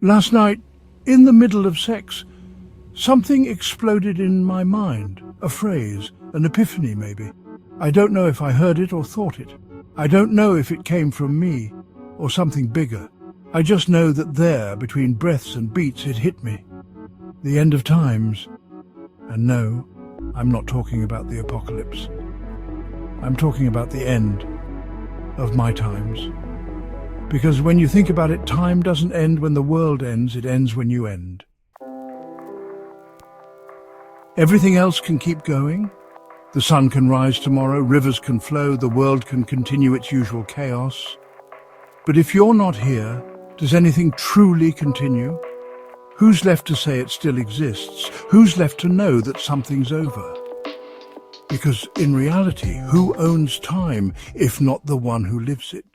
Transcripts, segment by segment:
Last night, in the middle of sex, something exploded in my mind. A phrase, an epiphany maybe. I don't know if I heard it or thought it. I don't know if it came from me or something bigger. I just know that there, between breaths and beats, it hit me. The end of times. And no, I'm not talking about the apocalypse. I'm talking about the end of my times. Because when you think about it, time doesn't end when the world ends, it ends when you end. Everything else can keep going. The sun can rise tomorrow, rivers can flow, the world can continue its usual chaos. But if you're not here, does anything truly continue? Who's left to say it still exists? Who's left to know that something's over? Because in reality, who owns time if not the one who lives it?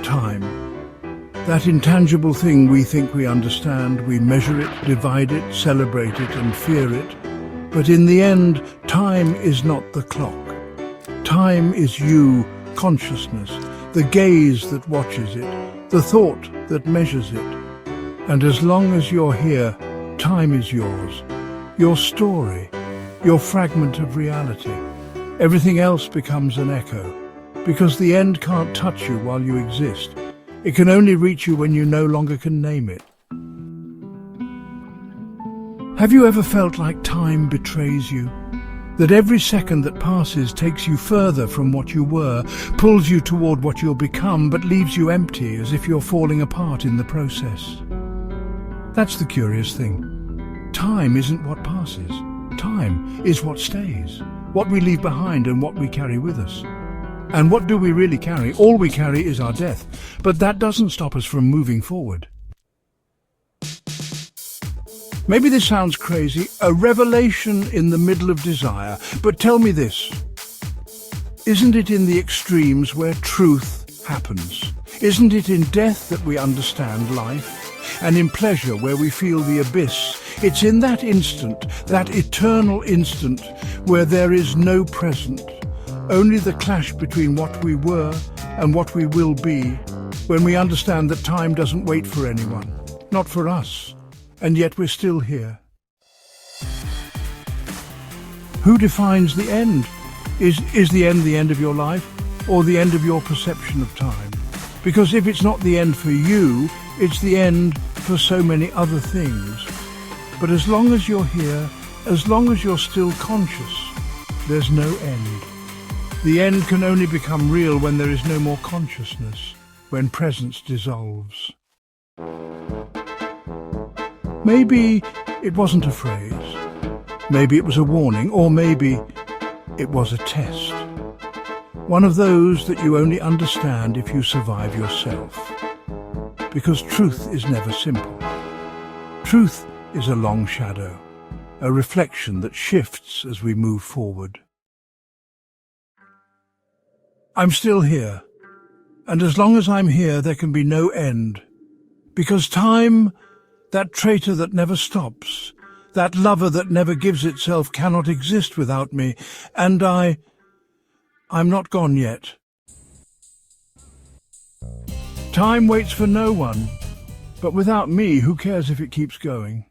Time. That intangible thing we think we understand, we measure it, divide it, celebrate it and fear it. But in the end, time is not the clock. Time is you, consciousness, the gaze that watches it, the thought that measures it. And as long as you're here, time is yours, your story, your fragment of reality. Everything else becomes an echo, because the end can't touch you while you exist. It can only reach you when you no longer can name it. Have you ever felt like time betrays you? That every second that passes takes you further from what you were, pulls you toward what you'll become, but leaves you empty as if you're falling apart in the process. That's the curious thing. Time isn't what passes. Time is what stays, what we leave behind and what we carry with us. And what do we really carry? All we carry is our death, but that doesn't stop us from moving forward. Maybe this sounds crazy, a revelation in the middle of desire, but tell me this. Isn't it in the extremes where truth happens? Isn't it in death that we understand life? And in pleasure where we feel the abyss? It's in that instant, that eternal instant, where there is no present, only the clash between what we were and what we will be, when we understand that time doesn't wait for anyone, not for us. And yet we're still here. Who defines the end? Is the end of your life, or the end of your perception of time? Because if it's not the end for you, it's the end for so many other things. But as long as you're here, as long as you're still conscious, there's no end. The end can only become real when there is no more consciousness, when presence dissolves. Maybe it wasn't a phrase, maybe it was a warning, or maybe it was a test. One of those that you only understand if you survive yourself. Because truth is never simple. Truth is a long shadow, a reflection that shifts as we move forward. I'm still here, and as long as I'm here there can be no end. Because time, that traitor that never stops, that lover that never gives itself, cannot exist without me, and I'm not gone yet. Time waits for no one, but without me, who cares if it keeps going?